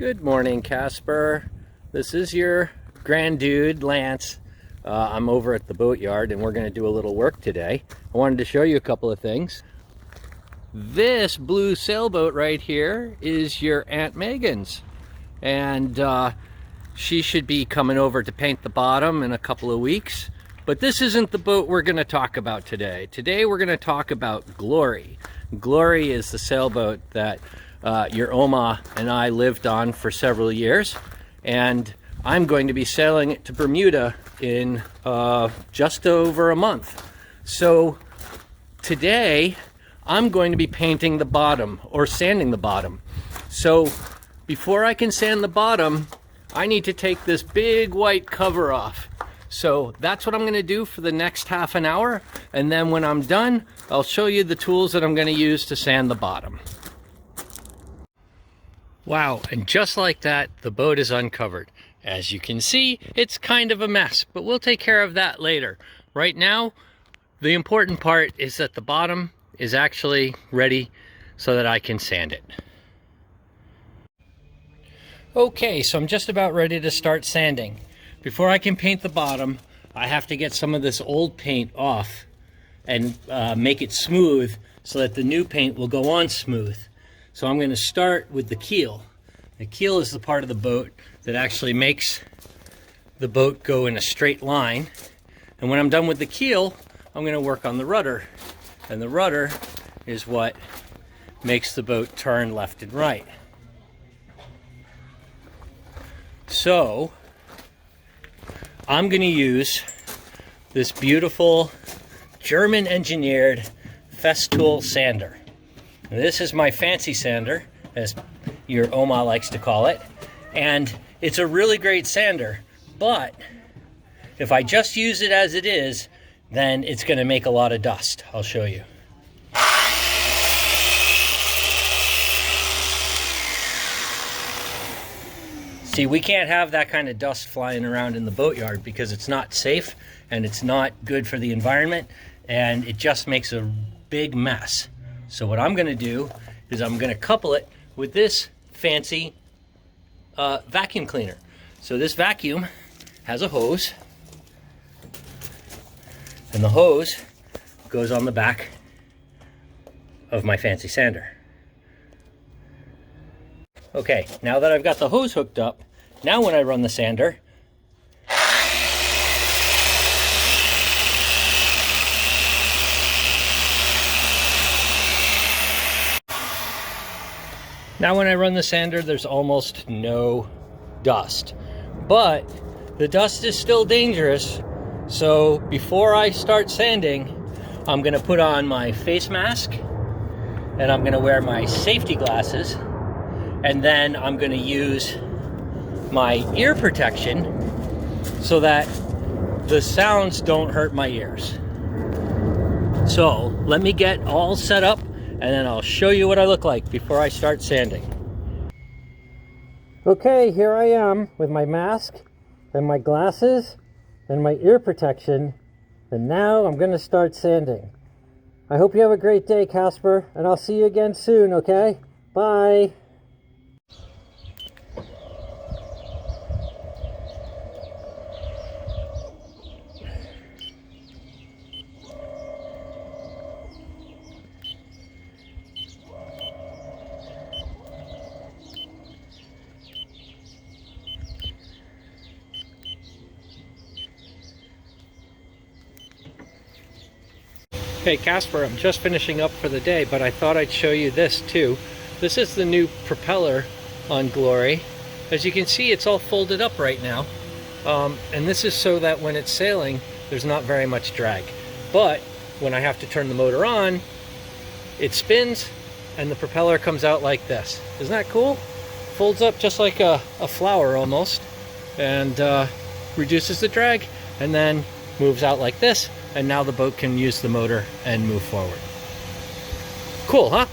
Good morning, Casper. This is your grand dude, Lance. I'm over at the boatyard and we're going to do a little work today. I wanted to show you a couple of things. This blue sailboat right here is your Aunt Megan's. And she should be coming over to paint the bottom in a couple of weeks. But this isn't the boat we're going to talk about today. Today we're going to talk about Glory. Glory is the sailboat that your Oma and I lived on for several years, and I'm going to be sailing it to Bermuda in just over a month. So today I'm going to be painting the bottom, or sanding the bottom. So before I can sand the bottom, I need to take this big white cover off. So that's what I'm going to do for the next half an hour, and then when I'm done, I'll show you the tools that I'm going to use to sand the bottom. Wow, and just like that, the boat is uncovered. As you can see, it's kind of a mess, but we'll take care of that later. Right now, the important part is that the bottom is actually ready so that I can sand it. Okay, so I'm just about ready to start sanding. Before I can paint the bottom, I have to get some of this old paint off and make it smooth so that the new paint will go on smooth. So I'm going to start with the keel. The keel is the part of the boat that actually makes the boat go in a straight line. And when I'm done with the keel, I'm going to work on the rudder. And the rudder is what makes the boat turn left and right. So I'm going to use this beautiful German engineered Festool sander. Now, this is my fancy sander, as your Oma likes to call it, and it's a really great sander, but if I just use it as it is, then it's going to make a lot of dust. I'll show you. See, we can't have that kind of dust flying around in the boatyard because it's not safe and it's not good for the environment, and it just makes a big mess. So what I'm going to do is I'm going to couple it with this fancy vacuum cleaner. So this vacuum has a hose, and the hose goes on the back of my fancy sander. Okay, now that I've got the hose hooked up, now when I run the sander, there's almost no dust. But the dust is still dangerous, so before I start sanding, I'm going to put on my face mask, and I'm going to wear my safety glasses, and then I'm going to use my ear protection so that the sounds don't hurt my ears. So let me get all set up, and then I'll show you what I look like before I start sanding. Okay, here I am with my mask and my glasses and my ear protection, and now I'm going to start sanding. I hope you have a great day, Casper, and I'll see you again soon, okay? Bye! Okay, Casper, I'm just finishing up for the day, but I thought I'd show you this too. This is the new propeller on Glory. As you can see, it's all folded up right now. And this is so that when it's sailing, there's not very much drag. But when I have to turn the motor on, it spins and the propeller comes out like this. Isn't that cool? Folds up just like a flower almost, and reduces the drag, and then moves out like this. And now the boat can use the motor and move forward. Cool, huh?